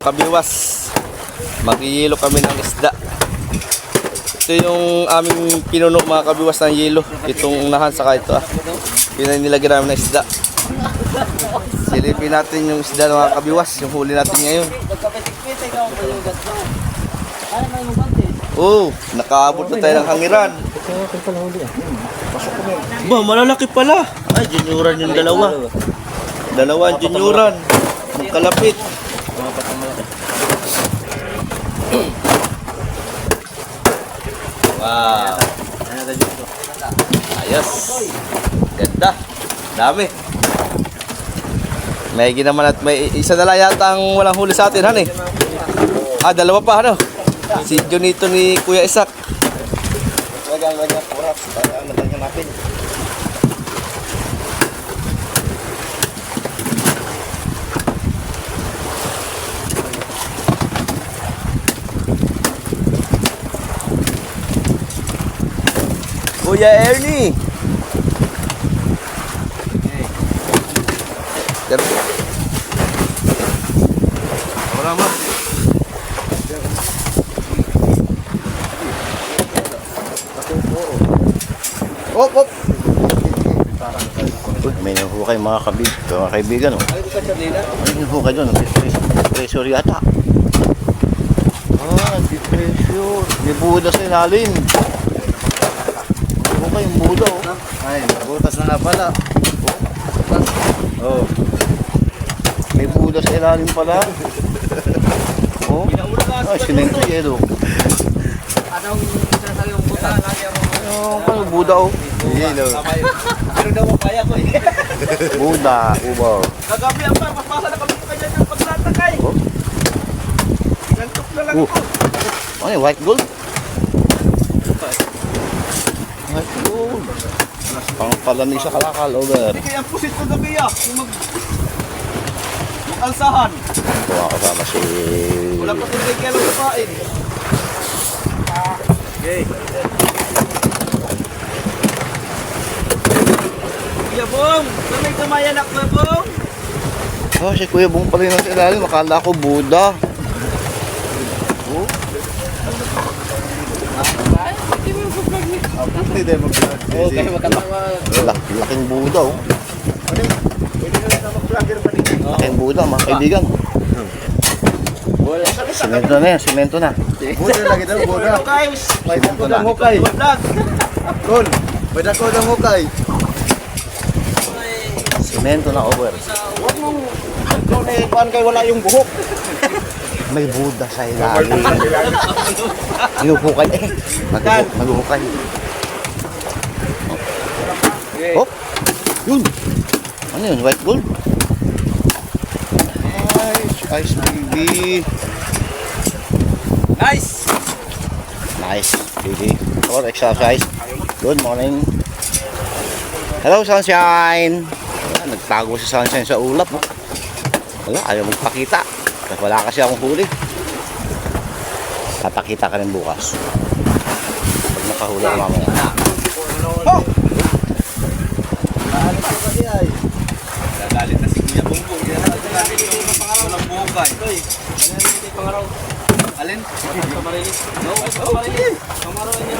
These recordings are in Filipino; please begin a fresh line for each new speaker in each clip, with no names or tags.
kabiwas. Mag-yelo kami ng isda. Ito yung aming pinuno mga kabiwas ng yelo. Itong unahan saka ito pinanilagyan namin ng isda. Silipin natin yung isda ng mga kabiwas. Yung huli natin ngayon. Oh, nakaabot na tayo ng hangiran. Ba, malalaki pala. Ay, juniuran yung dalawa. Dalawang juniuran. Ang kalapit. Wow. Ayos. Ganda. Dami. May ginaman at may isa na lang yata ang walang huli sa atin, han eh. Dalawa pa, ano? Si Junito ni Kuya Isak. Lagyan kurap para matanggal natin. Kuya Ernie. Wala mo. Op.
May nahuhukay mga kaibigan. May nahuhukay doon. Pressure yata. Di pressure. May buda sa ilalim. Nahuhukay yung buda.
Ay, butas na nga pala.
Oh. May buda sa ilalim pala. Oh. Ay, sinento yelo.
Anong sinasabi yung butas?
Ano buda oh.
Yelo. Pero daw kaya ko eh.
Buda, ubaw.
Kagabi ang pagpapasa na kami kanya ng paglatakay. Gantok na lang ako.
Ano yung white gold? White gold. Pang palani sa kalakal, over.
Hindi kaya pusit ko gabi yung mag-alsahan.
Ito ang kasama si...
Wala pa kung may kailang kapain. Okay. Kuya Bong, may kamayanak na Bong.
Oh, si Kuya Bong pala yung nasa ilalim. Akala ko Buda. Oh.
Hindi din mag-vlog. Okay,
Laking Buda, oh.
Pwede na lang mag-vlogger pa rin.
Laking Buda, mga kaibigan. Simento na yan, simento na.
Buda lagi daw, Buda. Guys, may dako ng hukay. Kon, may dako ng hukay.
Simento na, over.
Huwag mong paan kayo wala yung buhok.
May Buda sa ilalim. Inuhukay eh. Maghuhukay. Oh, yun. Ano yun, white gold? Ice baby.
Nice!
Nice, baby. Or exercise. Good morning. Hello, sunshine. Ayan, nagtago si sunshine sa ulap. Oh. Wala, ayaw magpakita. Kasi wala kasi akong huli. Papakita ka rin bukas. Pag nakahuli ka mamaya.
Oh! Nagalit na si Kuya Bongbong. Nagalit yung walang buhukay. Ito'y, pangaraw. Alin? Pamarilis. No, pamarilis. Pangaraw niya.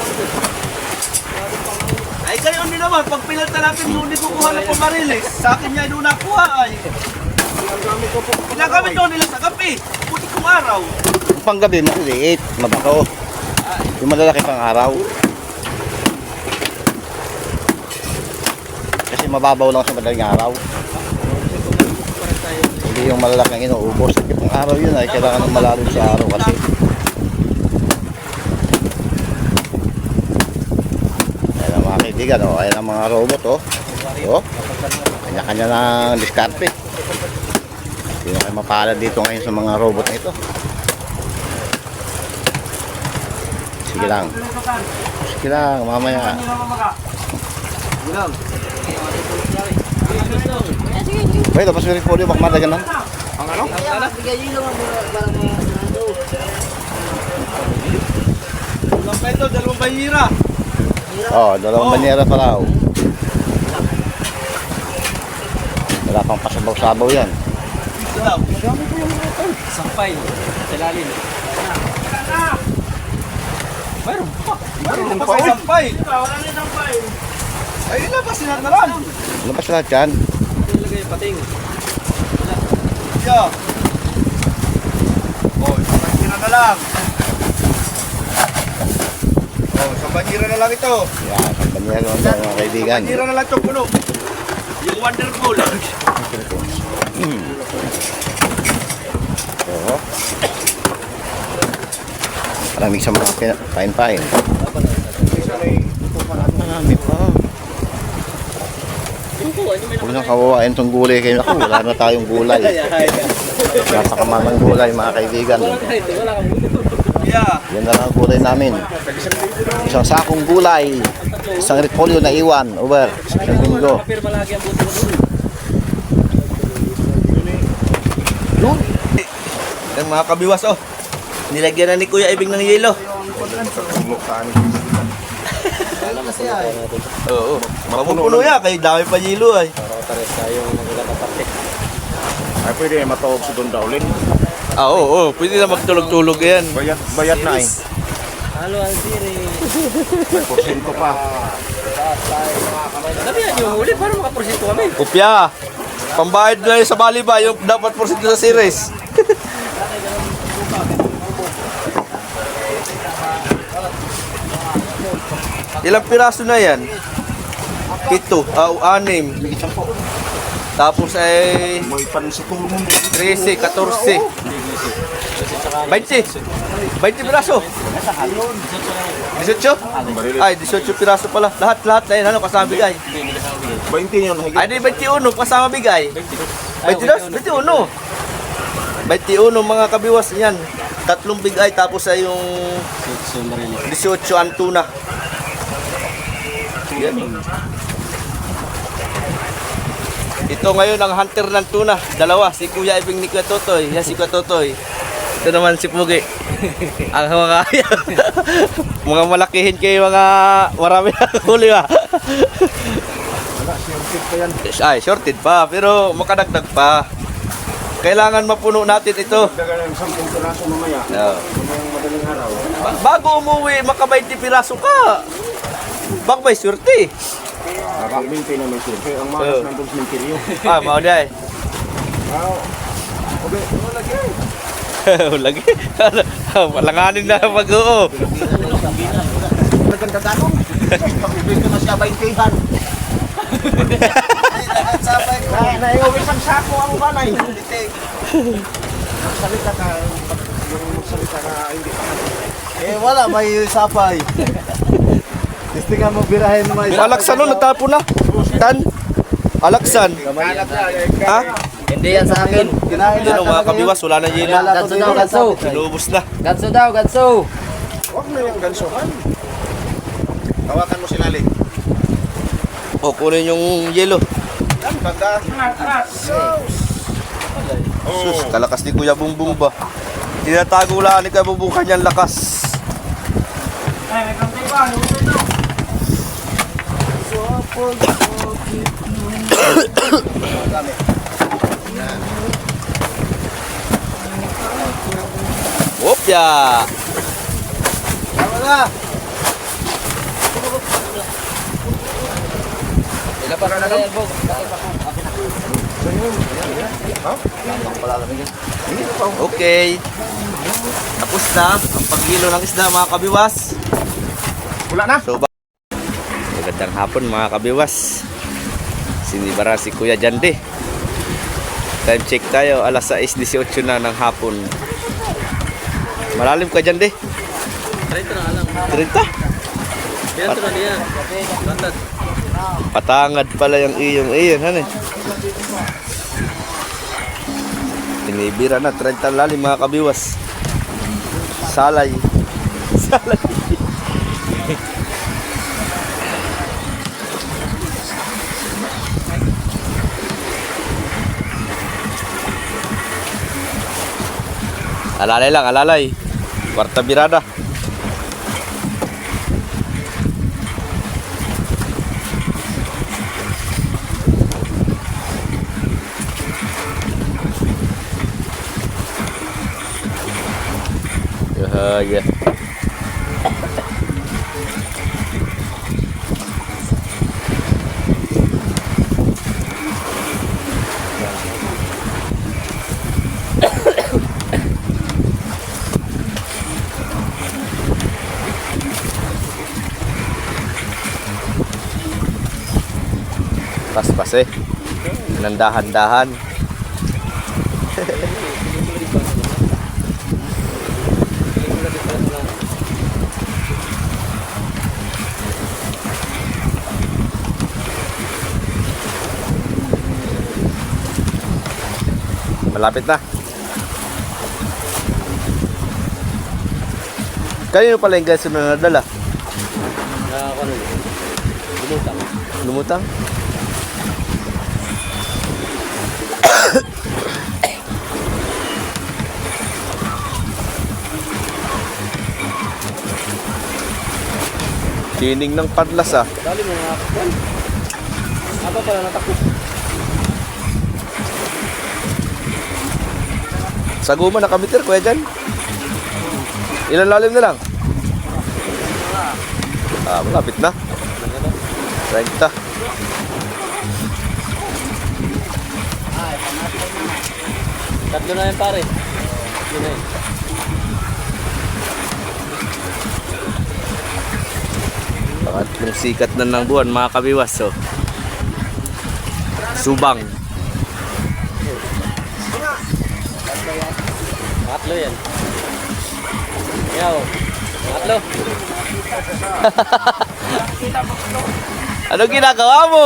Ay kayo ano naman, pag pinalta natin yung hindi kukuha ng pamarilis, sa akin niya doon nakuha ay. Pinagamit doon nila sa gabi. Puti kong araw.
Yung panggabi, maliit, mabato. Yung malalaki pang araw. Kasi mababaw lang sa madaling araw. Hindi yung malalaking inuubos. Yung araw yun ay kailangan ng malalim sa araw kasi. Ayan ang mga kaibigan, oh. Ayan ang mga robot, oh. Oh. Kanya-kanya ng diskarte. Sino kayo mapalad dito ngayon sa mga robot na ito? Sige lang. Sige lang, mamaya. Wait, tapos yung folio, baka madagan lang.
Ang ano? Dalawang peto, dalawang bayira.
Oh, dalawang banyera pa raw. Wala pang pasabaw-sabaw yan.
Ito daw.
Sampay. Sa lalim. Mayroon pa.
Mayroon pa sa sampay. Ay, ilabas sila na lang.
Labas lahat yan.
Ilagay pating.
Yeah. Oh, sa banjira na lang. Oh, sa banjira na lang ito.
Yan, ang banyero mga kaibigan.
Banjira na lang ito, puno. Yung wonderful.
Oo. Maraming sa mga pain-pain. Marami pa. Huwag na kawawain itong gulay kayo. Naku, wala na tayong gulay. Napakamamang gulay mga kaibigan.
Yeah.
Yan na lang ang gulay namin. Isang sakong gulay. Isang repolyo na iwan. Over. Isang linggo.
Pirma lagi ang buto mo
Yun.
Yan mga kabiwas, oh. Nilagyan na ni Kuya Ibing ng yelo. Oo. Mapupuno yan, kay dami pa yelo ay.
Pares tayong magandang kaparte.
Ay, pwede matawag sa doon daulin.
Ah, oo. Pwede na magtulog-tulog yan.
Bayad na eh.
Halo, Alzire.
May porsyento pa.
Sabi yan yung huli para makaporsyento kami.
Kupya. Pambayad na yun sa Baliba, yung dapat porsyento sa series. Ilang piraso na yan? 7, 6. Tapos ay
May pan sa tulong mo.
13, 14. 20. 20 piraso. 18? Ay, 18 piraso pala. Lahat na yun. Ano, kasama bigay.
20 yun.
Ay, di 21. Kasama bigay. 22? 21. 21 mga kabiwas yan. 3 bigay tapos ay yung 18 ang tuna. Yan. Ito ngayon ang hunter ng tuna. Dalawa, si Kuya Ibing ni Kuya Totoy. Yan si Kuya Totoy. Ito naman si Pugi. Ang mga mga malakihin kayo, mga marami na huli ba? Ay, shorted pa. Pero makadagdag pa. Kailangan mapuno natin ito.
Dagan ng 10 piraso mamaya.
No.
Ngayong madaling araw.
Bago umuwi, maka 20 piraso ka. Bak may surti.
Kapag 20 na may sirpe. Ang malas ng doon simenteryo.
Ah, mau day.
Okay.
Lagi. Malanganin na pag-oo.
Nagkandaganon. Pag-ibig ko na siya 20-han. Naiuwi pang sako ang kanay. Magsalita ka. Yung magsalita ka hindi pa.
Wala, may sapay. Testingan mo birahin mo may
Alaksan no, natapo na. Tan. Alaksan. Ha?
Hindi yan sa akin.
Kinain
Yan mga kabiwas, wala na yelo.
Gatso daw, gatso.
Inubos na.
Gatso daw, gatso.
Huwag na yung gansuhan. Tawakan mo si Lali.
O, kunin yung yelo.
Yan, banda.
Sus, kalakas ni Kuya Bumbong ba? Tinatago lang ni Kuya Bumbong kanyang lakas. Opya!
Tama na.
Okay. Tapos na ang paghilo ng isda mga kabiwas.
Wala na.
So, magandang hapon mga kabiwas. Sinibara si Kuya Jande. Time check tayo, alas 6:18 na ng hapon. Malalim ka Jande?
30 na lang.
30?
Yan to na niya. Batad.
Patangad pala yung iyon, han eh. Tinibira na, 30 lalim mga kabiwas. Salay. Salay. Alalay lang, alalay. Kwarta birada. Yeah. Pas-pas eh. Nandahan-dahan. Malapit na. Kanino pala yung ganso na nadala?
Lumutang.
Lumutang? Tining ng padlas ah.
Dali mo nga ako. Aba pala natakot.
Saguma nakamitir kuya dyan. Ilan lalim na lang? Ah, malapit na. 30.
Tatlo na yan pare. Tatlo na yan.
Pangatlong sikat na ng buwan mga kabiwas. So. Subang.
Tatlo yan. Yaw. Tatlo.
Anong ginagawa mo?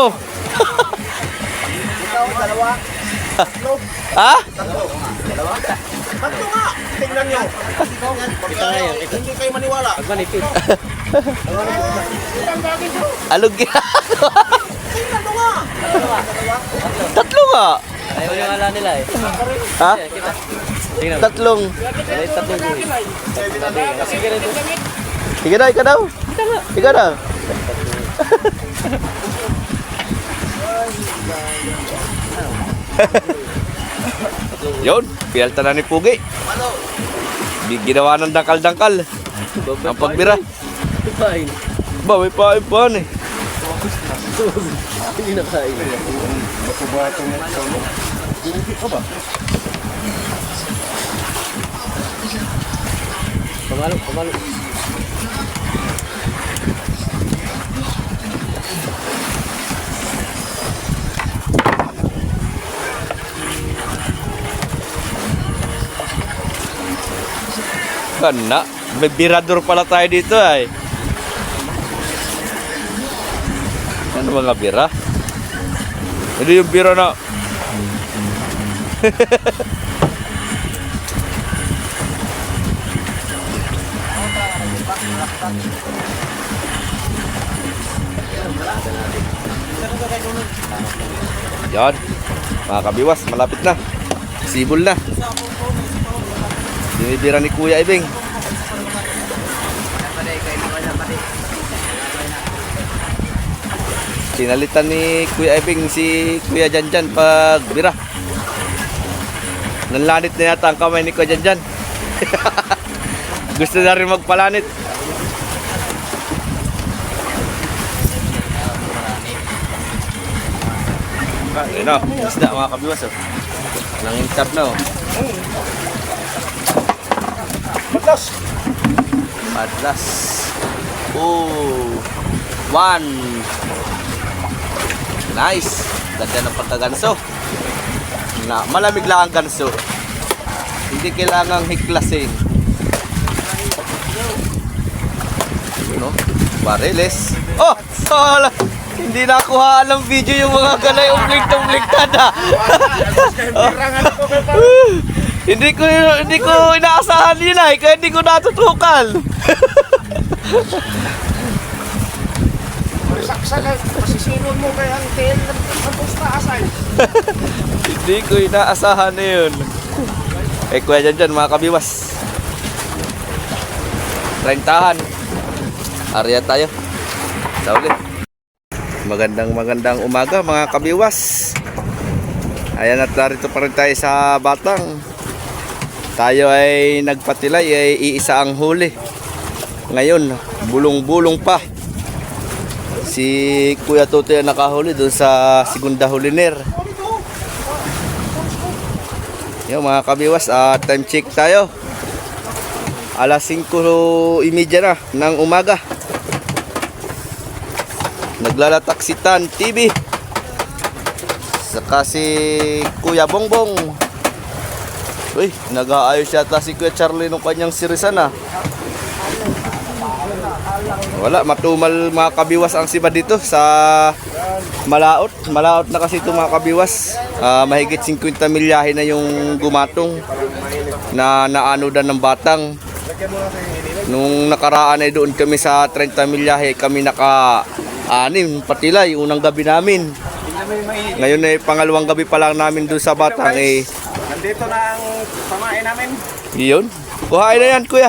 Ha?
Tatlo nga! Tingnan nyo!
Kita nga yan. Kita.
Hindi kayo maniwala.
Pag manipid.
Anong ginagawa?
Tingnan mo nga!
Tatlo nga.
Ayaw yung ala nila eh.
Ha?
Yan, kita. Tingnan mo.
Tatlong.
Ay, tatlo ko eh. Kasi ganito.
Ika na, ika daw. Ika na. Yun, piyalta na ni Pugi. Ginawa ng dangkal-dangkal. Ang pagbira.
Kain.
Ba, may pain eh.
Hindi na kain. Pamalo, pamalo.
Kana, may birador pala tayo dito ay. Ano mga bira? Ano yung bira na? Yan, mga kabiwas, malapit na. Sibol na. Binibira ni Kuya Ibing. Sinalitan ni Kuya Ibing si Kuya Janjan pag bira. Nanlanit na yata ang kamay ni Kuya Janjan. Gusto na rin magpalanit. Ayun o, isda mga kabiwas o. Nangintab na o.
Matlas!
Padlas. Oh. 1. Nice. Ganda ng pagkaganso. Na, malamig lang ang ganso. Hindi kailangang hiklasin. No? Bareles. Oh! Wala. Hindi nakuhaan ng video yung mga ganay umblik-umbliktad ha. Hindi ko inaasahan yun ay, kaya hindi ko natutukan.
Saksagan, masisinon mo kaya ang tail ng pusta asay.
Hindi ko inaasahan na yun. Eh kuya dyan mga kabiwas. 30-han. Arya tayo. Sa ulit. Magandang umaga mga kabiwas. Ayan at narito pa rin tayo sa Batang. Tayo ay nagpatilay ay iisa ang huli. Ngayon, bulong-bulong pa. Si Kuya Totoy ang nakahuli doon sa segunda huliner. Yung mga kabiwas, time check tayo. Alas 5:30 na ng umaga. Naglalatak si Tan TV. Saka si Kuya Bongbong. Uy, nag-aayos yata si Kuya Charlie nung kanyang sirisan ah. Wala, matumal mga kabiwas ang siba dito sa Malaot. Malaot na kasi ito mga kabiwas. Mahigit 50 milyahe na yung gumatong na naanodan ng batang. Nung nakaraan ay doon kami sa 30 milyahe, kami naka-anim patilay, unang gabi namin. Ngayon ay pangalawang gabi pa lang namin doon sa batang eh.
Nandito na ang pamain namin.
Yun, kuhain na yan kuya.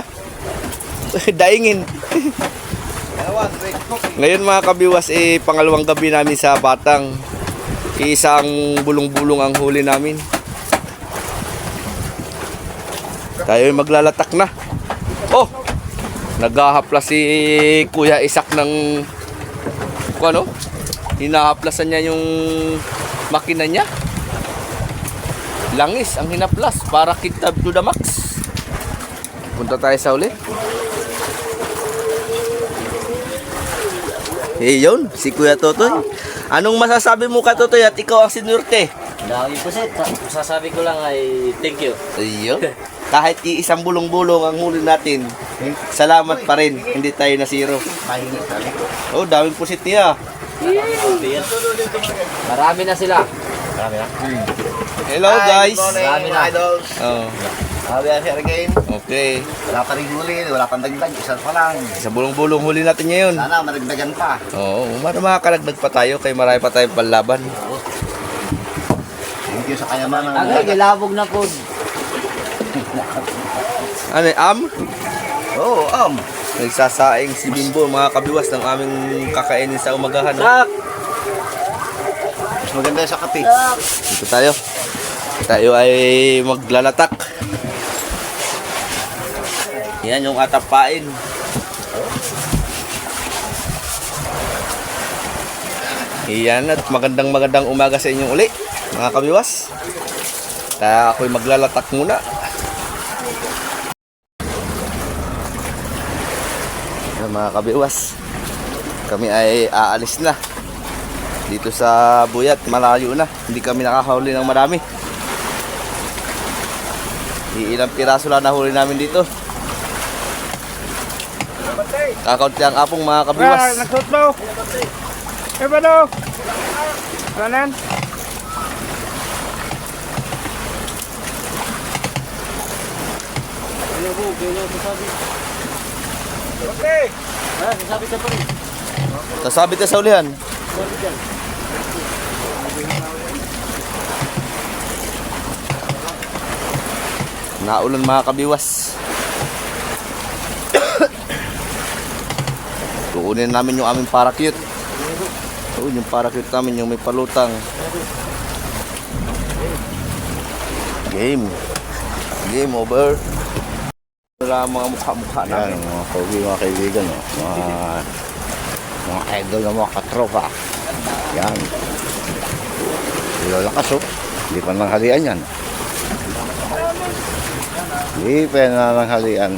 Daingin. Ngayon mga kabiwas pangalawang gabi namin sa batang. Isang bulong-bulong ang huli namin. Tayo ay maglalatak na. Oh, naghahaplas si Kuya Isak ng ano? Hinahaplasan niya yung makina niya. Langis ang hinaplas para kitab to the max. Punta tayo sa uli. Yun, si Kuya Totoy. Anong masasabi mo ka Totoy at ikaw ang sinurte?
Dami po sir. Masasabi ko lang ay thank you.
Ayun. Kahit isang bulong-bulong ang huli natin, salamat pa rin. Hindi tayo na zero. Oh, daming pusit niya.
Marami na sila.
Hello guys.
Marami na.
Idols.
Oh,
We are here again.
okay.
Wala pa rin huli, wala pang dagdag, isa pa lang.
Sa bulong-bulong huli natin ngayon.
Sana madagdagan pa.
Oo, makakalagdag pa tayo kay marami pa tayong panlaban.
Thank you sa kayamanan.
Agay, gilabog na po.
Ano,
Oo,
nagsasaing si Bimbo mga kabiwas ng aming kakainin sa umagahan. No?
mas maganda sa kape.
Dito tayo. Tayo ay maglalatak. Yan yung atapain. Yan at magandang umaga sa inyong uli mga kabiwas. Kaya ako'y maglalatak muna. Yan, mga kabiwas. Kami ay aalis na. Dito sa Buyat, malayo na. Hindi kami nakahuli ng marami. Ilang piraso lang nahuli namin dito. Kakaunti ang apong mga kabiwas.
Nagsot mo. Eh ba no? Kanan. Okay.
Sabi ka pa rin.
Kasabit ka sa ulihan. Naulan mga kabiwas. Kukunin namin yung aming parakeet. Yung parakeet namin yung may palutang. Game over. Wala mga mukha-mukha
Yan,
namin.
mga kogi, mga kaibigan, no? Mga idol na mga katropa. Yan. Lalakas, oh. Hindi pa nanghalian yan. Hindi pa nanghalian.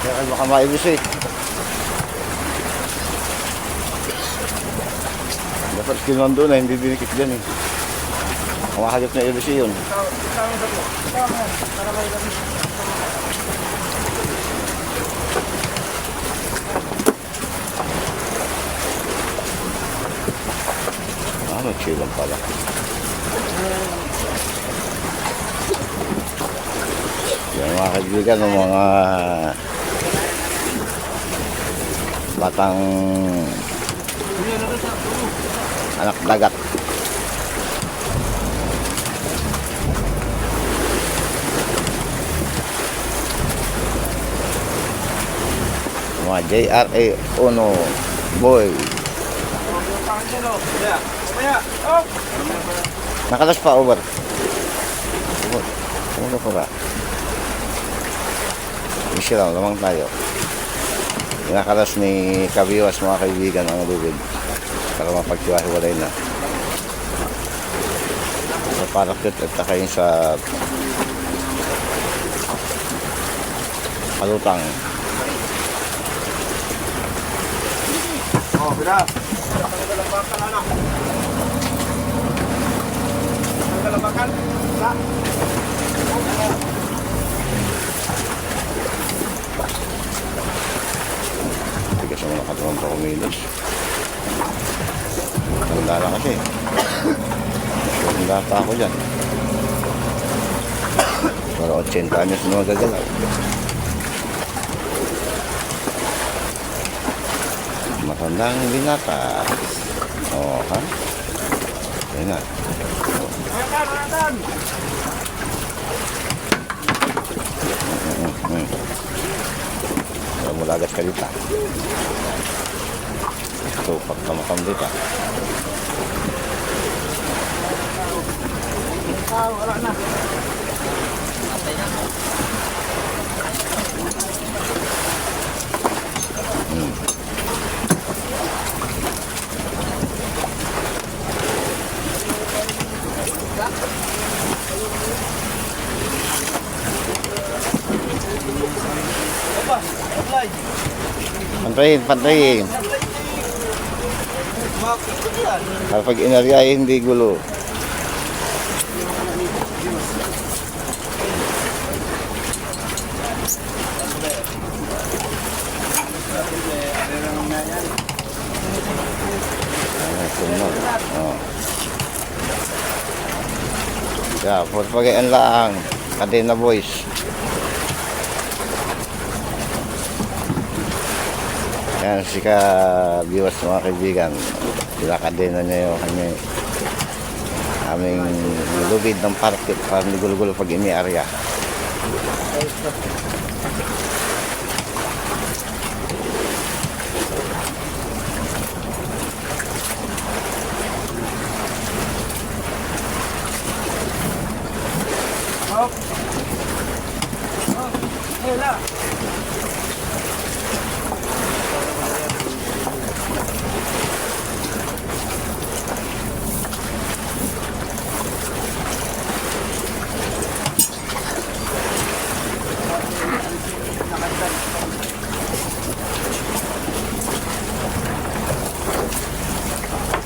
Kaya baka maibos eh. Dapat kinuhan doon na hindi dinikit dyan eh. Kumakagip na ibos yun. Chill lang pala. Yan mga kaibigan, ng mga batang anak dagat. mga JRA Uno boy. Nakalas pa over. Ano ko ba? Misi lang, lamang tayo. Nakalas ni Kabiwas mga kaibigan ang lubid para mapagtiwahiwalay na. Sa parakit at takayin sa palutang.
Oh, bila. Kalabakan. Sa.
Tigas naman nakatulong pa kumilos. Tanda na kasi. Tanda pa ako dyan. Para 80 anyos na magagalaw. Matandang binata. Oo, ha? Yan na. Wala mo lagas ka dito. Ito, pagkamakam dito. Pantayin, pantayin. Para pag inarya hindi gulo. Sunod. Oh. Yeah, for pagayan lang. Kadena boys. Yan si Kabiwas mga kaibigan. Sila kadena niya yung aming lubid ng parkit para hindi gulo-gulo pag iniarya.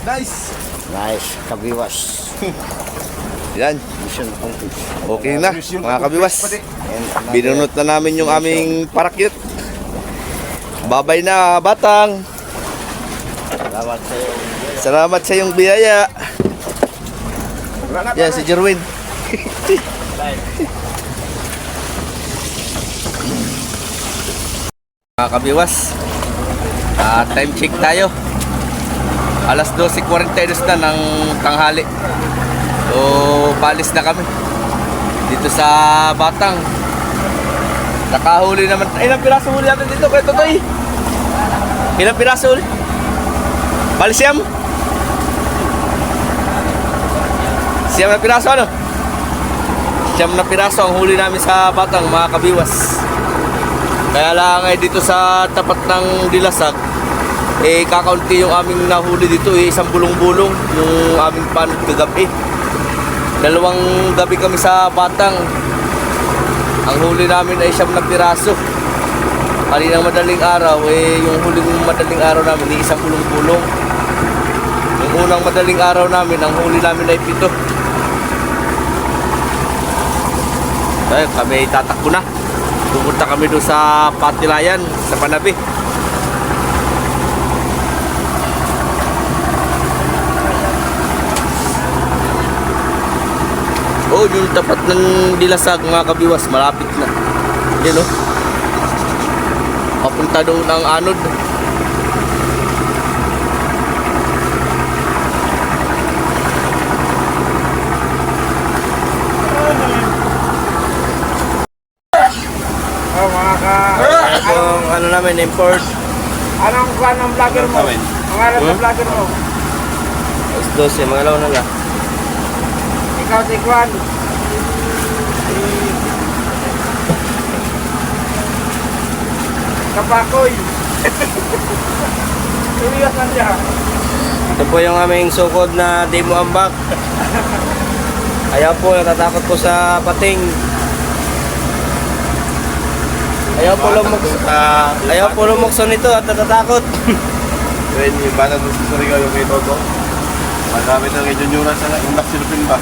Nice!
Nice, Kabiwas.
Yan.
Mission complete.
Okay na, mga kabiwas. Binunot na namin yung aming parakyut. Babay na, Batang.
Salamat sa iyo.
Salamat sa iyong biyaya. Yan, si Jerwin. Mga kabiwas, time check tayo. Alas 12:42 na ng tanghali. So, palis na kami dito sa Batang. Nakahuli naman. Ilang piraso huli natin dito, Kuya Totoy? Ilang piraso huli? Bali siyam? Siyam na piraso, ano? Siyam na piraso ang huli namin sa Batang, mga kabiwas. Kaya lang ay dito sa tapat ng Dilasag, kakaunti yung aming nahuli dito, isang bulong-bulong yung aming panod kagabi. 2 gabi kami sa Batang. Ang huli namin ay 9 na piraso. Kaninang madaling araw, yung huling madaling araw namin, isang bulong-bulong. Yung unang madaling araw namin, ang huli namin ay 7. Kaya kami tatakbo na. Pupunta kami doon sa Patilayan, sa Panabi. Oh, yung tapat ng Dilasag, mga kabiwas, malapit na. Yan o. Papunta doon ang anod. Itong ano namin, import
Anong kuha ng vlogger mo? Pangalan ng vlogger mo?
Alas 12, mga law na lang.
Ikaw si Juan. Kapakoy. Serious na siya.
Ito po yung aming sukod na demo ambak. Ayaw po, natatakot po sa pating. Ayaw po lumukso nito at natatakot.
Yun, yung bata doon sa Surigao, yung may Toto. Marami nang ijunyuran sa undak silupin ba?